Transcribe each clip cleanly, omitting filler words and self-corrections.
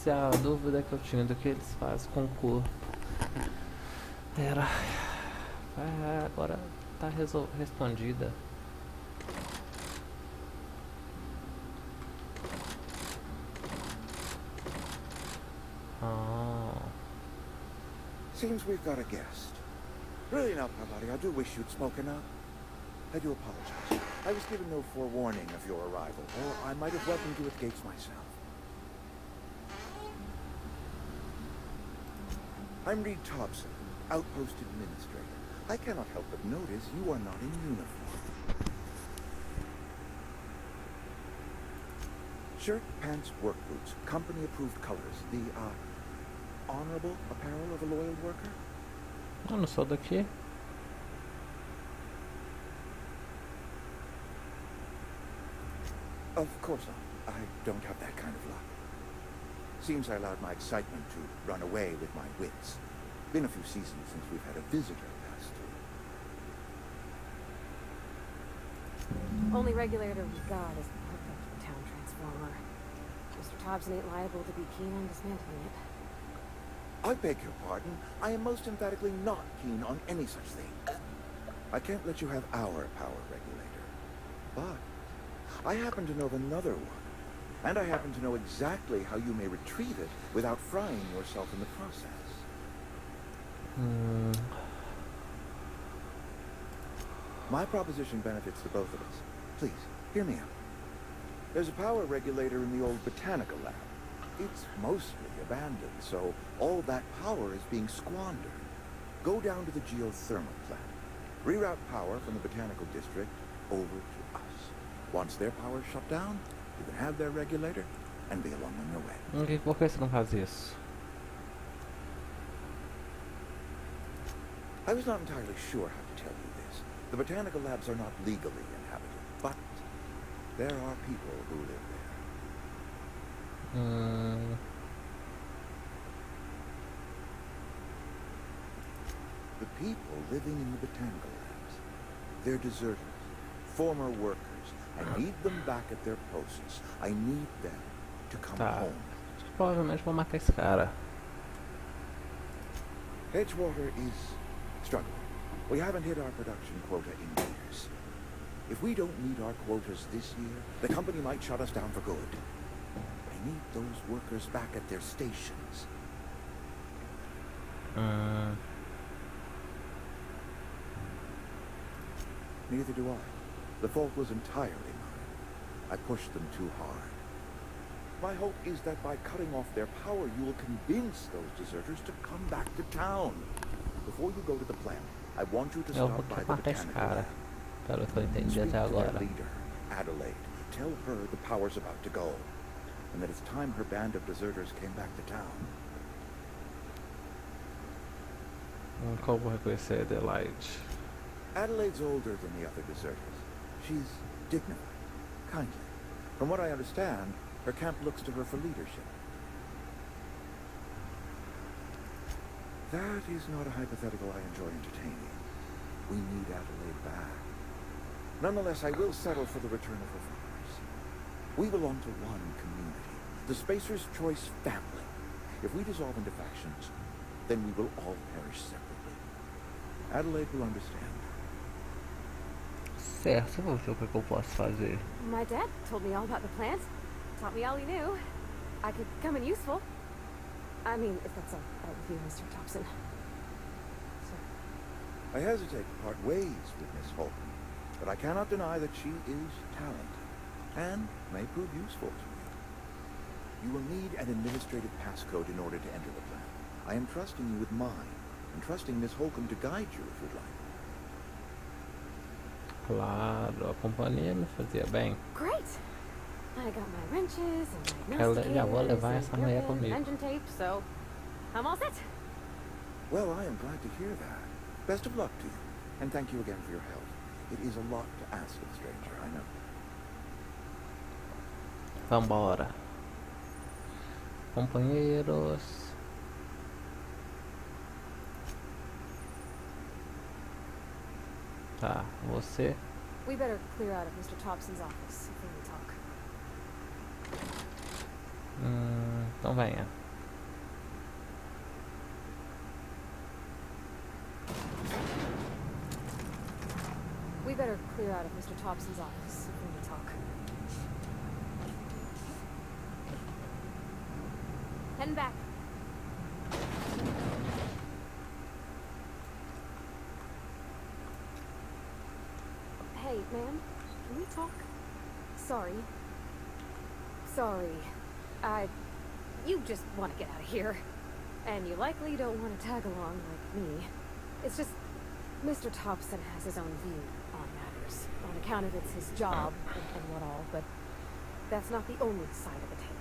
se a dúvida que eu tinha do que eles fazem com o corpo era... agora tá respondida. Seems we've got a guest. Really now, Parvati, I do wish you'd spoken up. I do apologize. I was given no forewarning of your arrival, or I might have welcomed you at gates myself. I'm Reed Thompson, Outpost Administrator. I cannot help but notice you are not in uniform. Shirt, pants, work boots, company-approved colors. The, honorable apparel of a loyal worker? Eu não sou daqui. Of course not. I don't have that kind of luck. Seems I allowed my excitement to run away with my wits. Been a few seasons since we've had a visitor pass through. Only regulator we got is hooked up to the town transformer. Mr. Thompson ain't liable to be keen on dismantling it. I beg your pardon. I am most emphatically not keen on any such thing. I can't let you have our power regulator. But I happen to know of another one. And I happen to know exactly how you may retrieve it without frying yourself in the process. My proposition benefits the both of us. Please, hear me out. There's a power regulator in the old botanical lab. It's mostly abandoned, so all that power is being squandered. Go down to the geothermal plant. Reroute power from the botanical district over to us. Once their power is shut down, you can have their regulator and be along on your way. Por que você não faz isso? I was not entirely sure how to tell you this. The botanical labs are not legally inhabited, but there are people who live there. The people living in the botanical labs, they're deserters, former workers. I need them back at their posts. I need them to come home. Provavelmente vou matar esse cara. Edgewater is struggling. We haven't hit our production quota in years. If we don't meet our quotas this year, the company might shut us down for good. I need those workers back at their stations. Neither do I. The fault was entirely mine. I pushed them too hard. My hope is that by cutting off their power, you will convince those deserters to come back to town. Before you go to the plant, I want you to stop by the botanical lab. Pelo que eu entendi Speak até to their agora. leader, Adelaide. Tell her the power's about to go, and that it's time her band of deserters came back to town. Como vou reconhecer Adelaide? Adelaide's older than the other deserters. She's dignified, kindly. From what I understand, her camp looks to her for leadership. That is not a hypothetical I enjoy entertaining. We need Adelaide back. Nonetheless, I will settle for the return of her followers. We belong to one community, the Spacer's Choice family. If we dissolve into factions, then we will all perish separately. Adelaide will understand. Certo, vou ver o que eu posso fazer. My dad told me all about the plant. Taught me all he knew. I could come in useful. I mean, if that's all right with you, Mr. Thompson. I hesitate to part ways with Miss Holcomb, but I cannot deny that she is talented, and may prove useful to me. You will need an administrative passcode in order to enter the plant. I am trusting you with mine, and trusting Miss Holcomb to guide you if you'd like. Claro, a companhia me fazia bem. Great! I got my wrenches and my Já vou levar essa mulher and comigo. engine tape, so I'm all set. Well, I am glad to hear that. Best of luck to you, and thank you again for your help. It is a lot to ask of a stranger, I know. Vambora. Companheiros. Tá, você. We better clear out of Mr. Thompson's office if we talk. Então venha. We better clear out of Mr. Thompson's office if we need to talk. Heading back. Hey, man, can we talk? Sorry. You just want to get out of here. And you likely don't want to tag along like me. It's just, Mr. Thompson has his own view on matters, on account of it's his job and what all, but that's not the only side of the tale.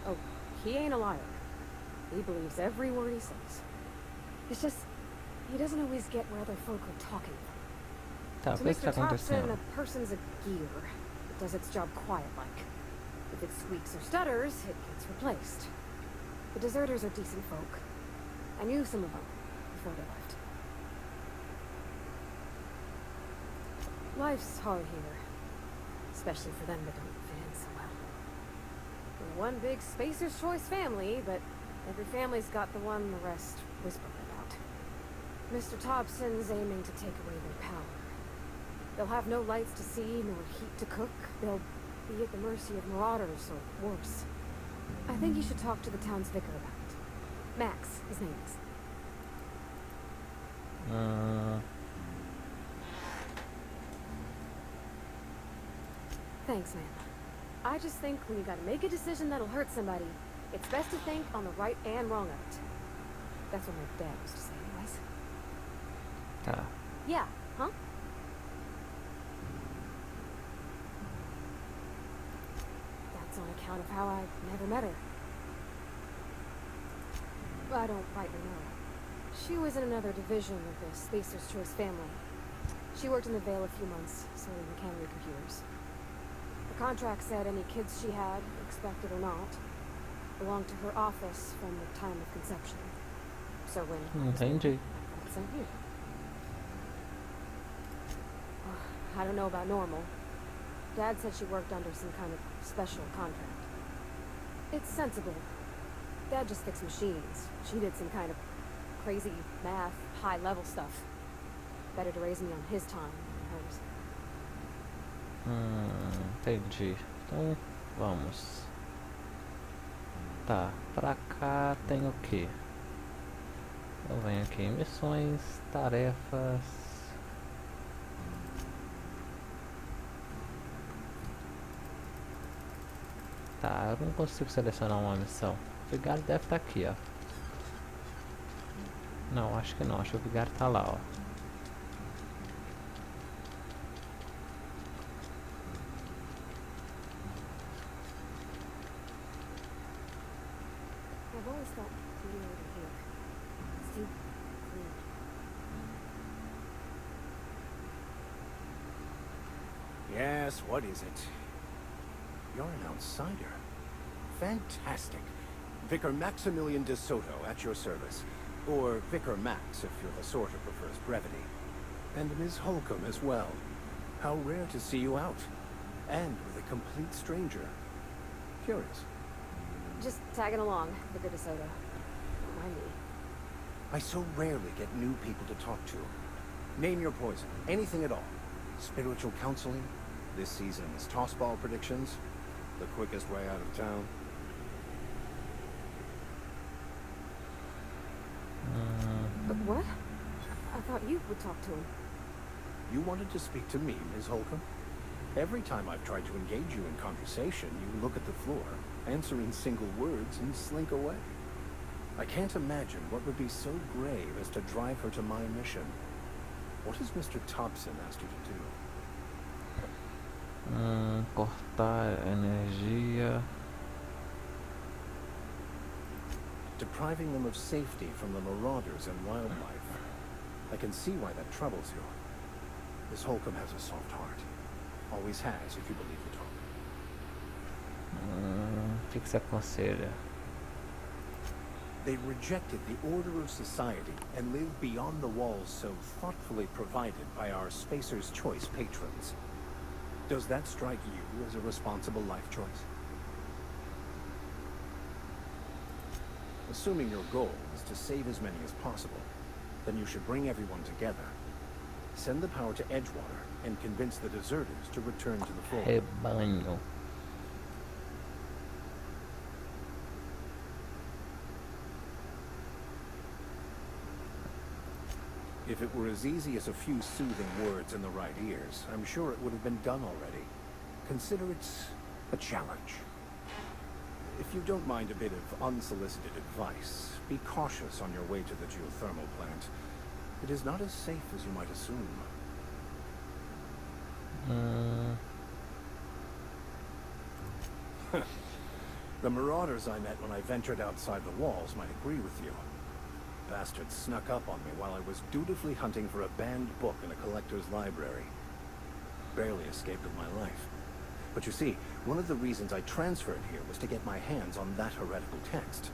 Oh, he ain't a liar. He believes every word he says. It's just, he doesn't always get where other folk are talking from. Tá, To o que que tá Mr. Thompson, acontecendo? a person's a gear. It does its job quiet-like. If it squeaks or stutters, it gets replaced. The deserters are decent folk. I knew some of them before they left. Life's hard here, especially for them that don't fit in so well. We're one big Spacer's Choice family, but every family's got the one the rest whisper about. Mr. Thompson's aiming to take away their power. They'll have no lights to see, nor heat to cook. They'll be at the mercy of marauders, or worse. I think you should talk to the town's vicar about it. Max, his name is. Thanks, man. I just think when you gotta make a decision that'll hurt somebody, it's best to think on the right and wrong of it. That's what my dad used to say anyways. Tá. Yeah, huh? That's on account of how I never met her. I don't rightly know. She was in another division of the Spacer's Choice family. She worked in the Vale a few months, selling mechanical computers. The contract said any kids she had, expected or not, belonged to her office from the time of conception. So when I was born, Entendi. I got sent here. I don't know about normal. Dad said she worked under some kind of special contract. It's sensible. Dad just fixed machines. She did some kind of crazy math, high-level stuff. Better to raise me on his time than hers. Entendi. Então, vamos. Tá, pra cá tem o que? Eu venho aqui em missões, tarefas. Tá, eu não consigo selecionar uma missão. O vigário deve estar aqui, ó. Não, acho que não. Acho que o vigário tá lá, ó. I've always felt clear over here. It's too clean. Yes, what is it? You're an outsider. Fantastic. Vicar Maximilian de Soto at your service. Or Vicar Max, if you're the sort who prefers brevity. And Ms. Holcomb as well. How rare to see you out. And with a complete stranger. Curious. Just tagging along, Vicar de Soto. Don't mind me. I so rarely get new people to talk to. Name your poison. Anything at all. Spiritual counseling. This season's tossball predictions. The quickest way out of town. But what? I thought you would talk to him. You wanted to speak to me, Ms. Holcomb? Every time I've tried to engage you in conversation, you look at the floor, answer in single words, and slink away. I can't imagine what would be so grave as to drive her to my mission. What has Mr. Thompson asked you to do? Cortar energia. Depriving them of safety from the marauders and wildlife. I can see why that troubles you. Miss Holcomb has a soft heart. Always has, if you believe the talk. O que você aconselha? They rejected the order of society and lived beyond the walls so thoughtfully provided by our Spacer's Choice patrons. Does that strike you as a responsible life choice? Assuming your goal is to save as many as possible, then you should bring everyone together. Send the power to Edgewater and convince the deserters to return to the fold. Rebanho. If it were as easy as a few soothing words in the right ears, I'm sure it would have been done already. Consider it a challenge. If you don't mind a bit of unsolicited advice, be cautious on your way to the geothermal plant. It is not as safe as you might assume. The marauders I met when I ventured outside the walls might agree with you. Bastards snuck up on me while I was dutifully hunting for a banned book in a collector's library. Barely escaped with my life. But you see, one of the reasons I transferred here was to get my hands on that heretical text.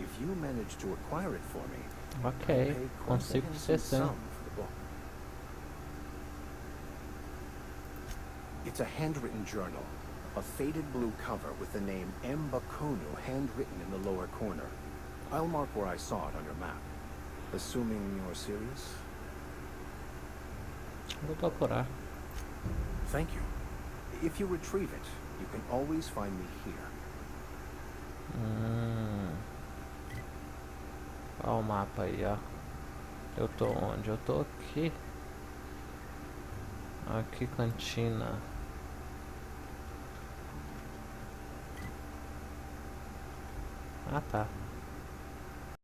If you manage to acquire it for me, Ok, I'll pay quite a consigo handsome ser sim. sum for the book. It's a handwritten journal, a faded blue cover with the name M. Bakono handwritten in the lower corner. I'll mark where I saw it on your map. Assuming you're serious? Vou procurar. Thank you. If you retrieve it, you can always find me here. Olha o mapa aí, ó. Eu tô onde? Eu tô aqui. Aqui, cantina. Ah, tá.